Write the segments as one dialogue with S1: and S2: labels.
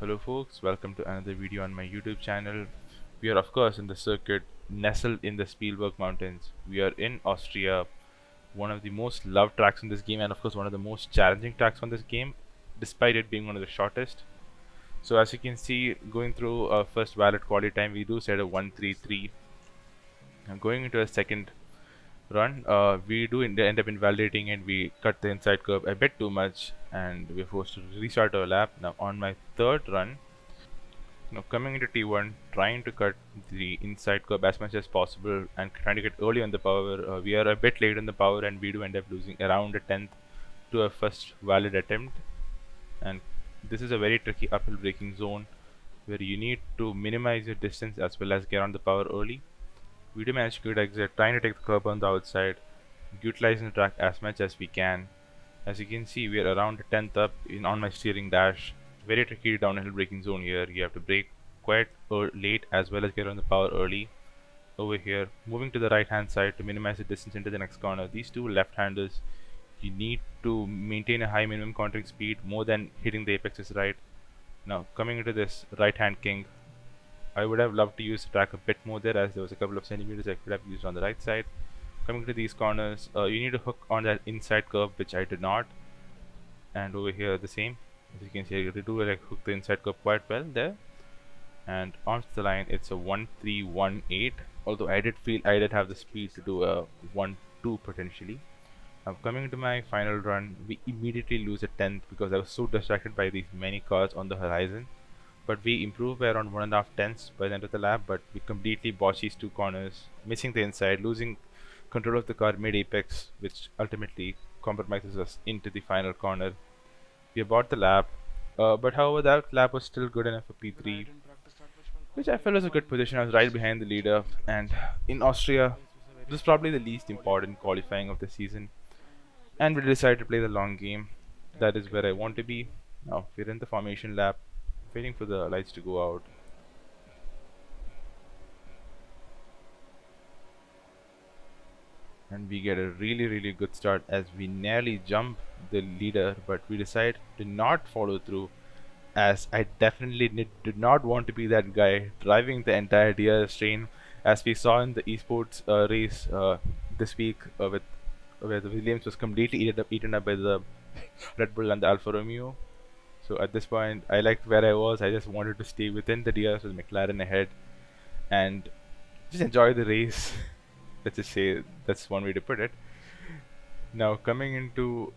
S1: Hello folks, welcome to another video on my YouTube channel. We are of course in the circuit nestled in the Spielberg Mountains. We are in Austria, one of the most loved tracks in this game and of course one of the most challenging tracks on this game, despite it being one of the shortest. So as you can see, going through our first valid quality time, we do set a 1:33. And going into a second run, we do end up invalidating and we cut the inside curve a bit too much and we're forced to restart our lap. Now on my third run, coming into T1, trying to cut the inside curve as much as possible and trying to get early on the power. We are a bit late on the power and we do end up losing around a tenth to our first valid attempt. And this is a very tricky uphill braking zone where you need to minimize your distance as well as get on the power early. We do manage to good exit, trying to take the curb on the outside, utilizing the track as much as we can. As you can see, we are around a tenth up on my steering dash. Very tricky downhill braking zone here. You have to brake quite late as well as get on the power early. Over here, moving to the right hand side to minimize the distance into the next corner. These two left-handers, you need to maintain a high minimum countering speed more than hitting the apexes right. Now coming into this right hand king, I would have loved to use the track a bit more there, as there was a couple of centimeters I could have used on the right side. Coming to these corners, you need to hook on that inside curve, which I did not. And over here the same. As you can see, I do hook the inside curve quite well there. And onto the line, it's a 1:3.18. Although I did feel I did have the speed to do a 1:2 potentially. Now coming to my final run, we immediately lose a tenth because I was so distracted by these many cars on the horizon. But we improved by around 1.5 tenths by the end of the lap, but we completely botched these two corners, missing the inside, losing control of the car mid-apex, which ultimately compromises us into the final corner. We abort the lap, but however that lap was still good enough for P3, which I felt was a good position. I was right behind the leader, and in Austria, this is probably the least important qualifying of the season, and we decided to play the long game. That is where I want to be. Now we're in the formation lap, waiting for the lights to go out. And we get a really good start as we nearly jump the leader, but we decide to not follow through, as I definitely did not want to be that guy driving the entire DRS train, as we saw in the esports race this week where the Williams was completely eaten up by the Red Bull and the Alfa Romeo. So at this point, I liked where I was. I just wanted to stay within the DRS with McLaren ahead and just enjoy the race. Let's just say that's one way to put it. Now coming into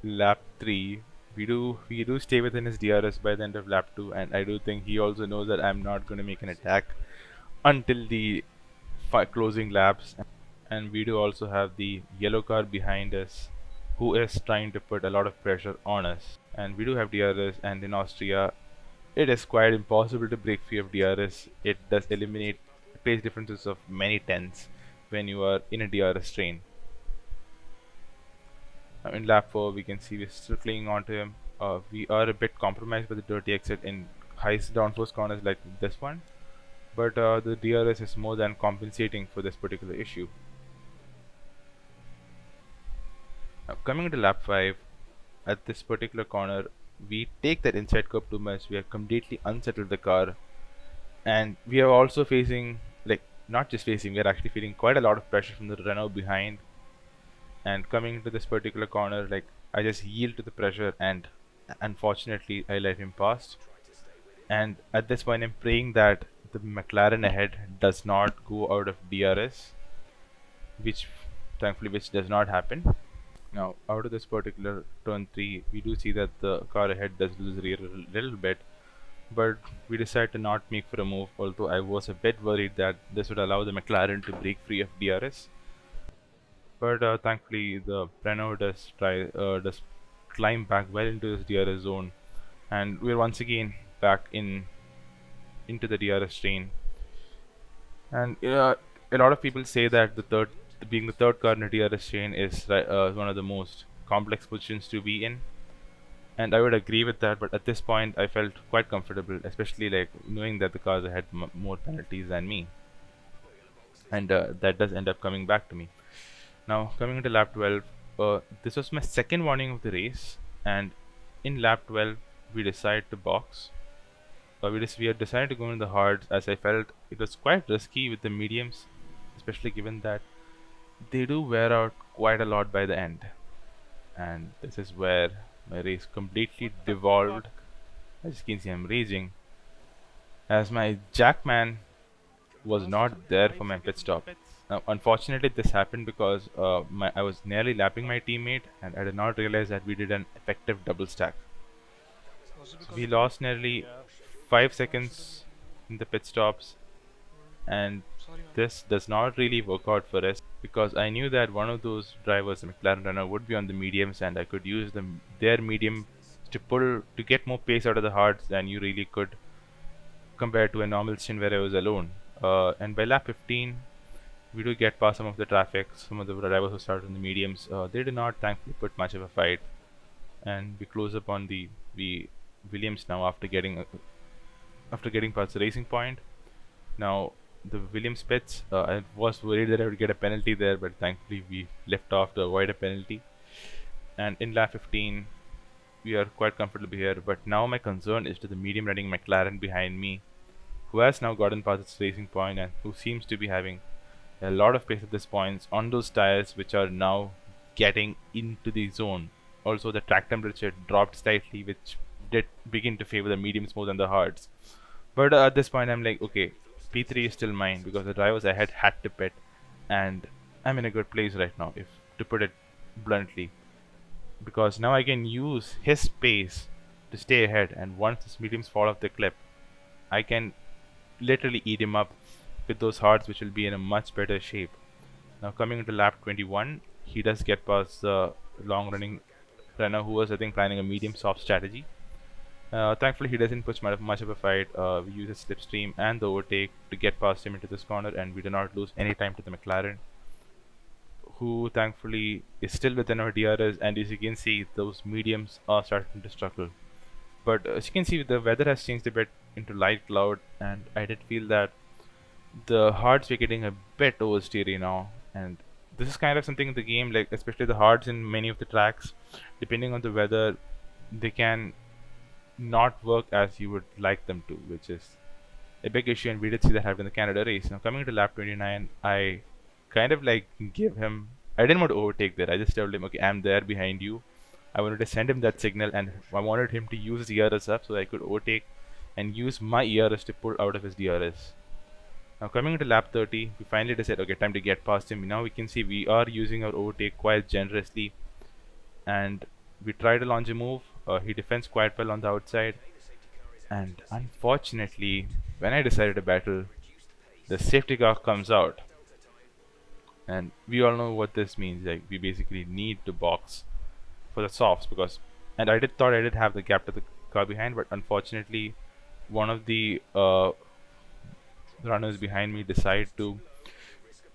S1: lap 3, we do stay within his DRS by the end of lap 2, and I do think he also knows that I'm not going to make an attack until the closing laps. And we do also have the yellow car behind us, who is trying to put a lot of pressure on us. And we do have DRS, and in Austria it is quite impossible to break free of DRS. It does eliminate pace differences of many tenths when you are in a DRS train. Now in lap 4, we can see we're still clinging on to him. We are a bit compromised by the dirty exit in high downforce corners like this one, but the DRS is more than compensating for this particular issue. Now coming to lap 5, at this particular corner, we take that inside curve too much. We have completely unsettled the car, and we are also facing, not just facing, we are actually feeling quite a lot of pressure from the Renault behind. And coming into this particular corner, I just yield to the pressure, and unfortunately I let him pass. And at this point I'm praying that the McLaren ahead does not go out of DRS, which thankfully does not happen. Now out of this particular turn 3, we do see that the car ahead does lose rear a little bit, but we decided to not make for a move, although I was a bit worried that this would allow the McLaren to break free of DRS. But thankfully the Renault does climb back well into this DRS zone, and we're once again back into the DRS train. And a lot of people say that being the third car in a DRS train is one of the most complex positions to be in, and I would agree with that. But at this point, I felt quite comfortable, especially knowing that the cars had more penalties than me, and that does end up coming back to me. Now coming into lap 12, this was my second warning of the race, and in lap 12 we decide to box. we had decided to go in the hards, as I felt it was quite risky with the mediums, especially given that they do wear out quite a lot by the end. And this is where my race completely devolved. As you can see, I'm raging as my jackman was not there for my pit stop. Now, unfortunately, this happened because I was nearly lapping my teammate, and I did not realize that we did an effective double stack. So we lost nearly 5 seconds in the pit stops, and this does not really work out for us because I knew that one of those drivers, the McLaren runner, would be on the mediums, and I could use their medium to get more pace out of the hards than you really could compared to a normal stint where I was alone. And by lap 15, we do get past some of the traffic. Some of the drivers who started on the mediums, they did not thankfully put much of a fight, and we close up on the Williams now after getting past the racing point. Now the Williams pits, I was worried that I would get a penalty there, but thankfully we left off to avoid a penalty. And in lap 15, we are quite comfortable here. But now my concern is to the medium running McLaren behind me, who has now gotten past its racing point and who seems to be having a lot of pace at this point on those tires, which are now getting into the zone. Also, the track temperature dropped slightly, which did begin to favor the mediums more than the hards. But at this point, I'm like, okay, P3 is still mine because the drivers ahead had to pit, and I'm in a good place right now, if to put it bluntly, because now I can use his pace to stay ahead, and once his mediums fall off the cliff, I can literally eat him up with those hards, which will be in a much better shape. Now coming into lap 21, he does get past the long running runner who was, I think, planning a medium soft strategy. Thankfully, he doesn't put much of a fight. We use a slipstream and the overtake to get past him into this corner, and we do not lose any time to the McLaren, who thankfully is still within our DRS. And as you can see, those mediums are starting to struggle. But as you can see, the weather has changed a bit into light cloud, and I did feel that the hards were getting a bit oversteery now. And this is kind of something in the game, like especially the hards in many of the tracks, depending on the weather, they can not work as you would like them to, which is a big issue, and we did see that happen in the Canada race. Now coming to lap 29, I kind of like give him, I didn't want to overtake there, I just told him, okay, I'm there behind you. I wanted to send him that signal, and I wanted him to use his ERS up so I could overtake and use my ERS to pull out of his DRS. Now coming into lap 30, we finally decided, okay, time to get past him. Now we can see we are using our overtake quite generously, and we try to launch a move. He defends quite well on the outside, and unfortunately, when I decided to battle, the safety car comes out, and we all know what this means. Like, we basically need to box for the softs, because, and I thought I did have the gap to the car behind, but unfortunately, one of the runners behind me decided to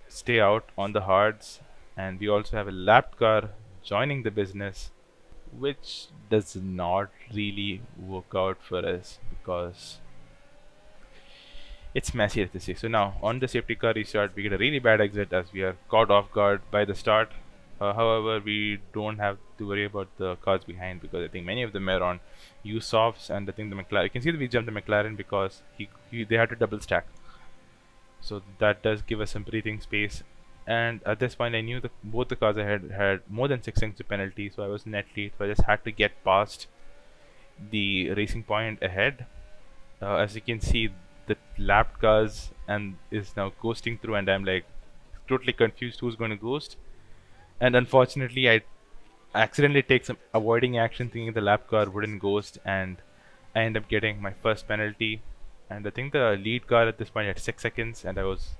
S1: stay out on the hards, and we also have a lapped car joining the business, which does not really work out for us because it's messy at this stage. So now on the safety car restart, we get a really bad exit as we are caught off guard by the start. However, we don't have to worry about the cars behind because I think many of them are on U-softs, and I think the McLaren, you can see that we jumped the McLaren because they had to double stack. So that does give us some breathing space. And at this point, I knew that both the cars ahead had more than 6 seconds of penalty, so I was net lead. So I just had to get past the racing point ahead. As you can see, the lapped cars and is now ghosting through, and I'm like totally confused who's going to ghost. And unfortunately, I accidentally take some avoiding action, thinking the lap car wouldn't ghost, and I end up getting my first penalty. And I think the lead car at this point had 6 seconds, and I was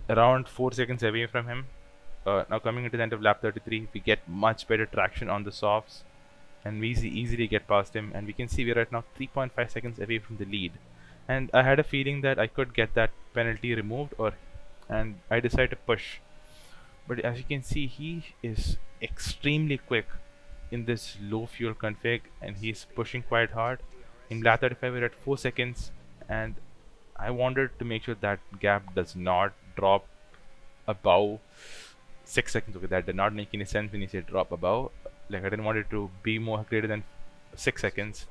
S1: around 4 seconds away from him. Now coming into the end of lap 33, we get much better traction on the softs, and we easily get past him, and we can see we're right now 3.5 seconds away from the lead. And I had a feeling that I could get that penalty removed, and I decided to push. But as you can see, he is extremely quick in this low fuel config, and he's pushing quite hard. In lap 35, we're at 4 seconds, and I wanted to make sure that gap does not drop above 6 seconds. Okay, that did not make any sense when you say drop above. Like, I didn't want it to be more greater than 6 seconds.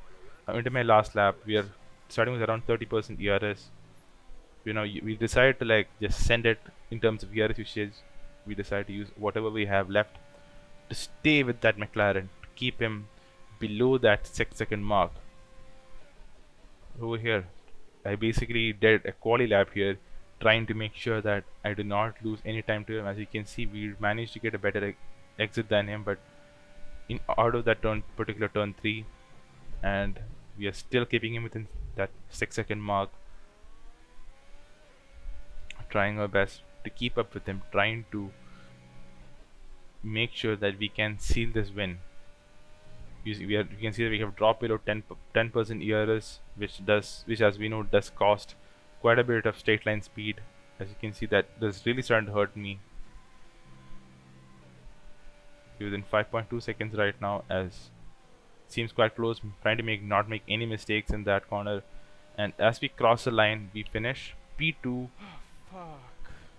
S1: Into my last lap, we are starting with around 30% ERS. We decided to like just send it in terms of ERS usage. We decided to use whatever we have left to stay with that McLaren, to keep him below that 6-second mark. Over here, I basically did a quali lap here, trying to make sure that I do not lose any time to him. As you can see, we managed to get a better exit than him, but out of that particular turn 3, and we are still keeping him within that 6-second mark, trying our best to keep up with him, trying to make sure that we can seal this win. You can see that we have dropped below 10% ERS, which as we know does cost quite a bit of straight line speed. As you can see, that this is really starting to hurt me. Within 5.2 seconds right now, as seems quite close. I'm trying to not make any mistakes in that corner, and as we cross the line, we finish P2.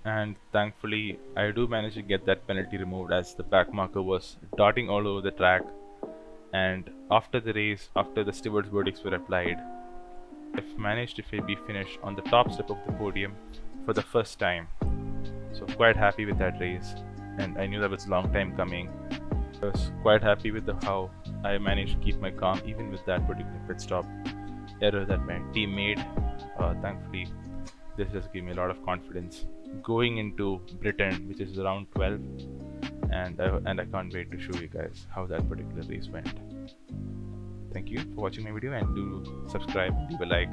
S1: And thankfully I do manage to get that penalty removed, as the back marker was darting all over the track. And after the race, after the stewards' verdicts were applied, I've managed to be finished on the top step of the podium for the first time. So quite happy with that race, and I knew that was a long time coming. I was quite happy with how I managed to keep my calm even with that particular pit stop error that my team made. Thankfully, this just gave me a lot of confidence going into Britain, which is around 12, and I can't wait to show you guys how that particular race went. Thank you for watching my video, and do subscribe and leave a like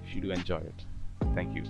S1: if you do enjoy it. Thank you.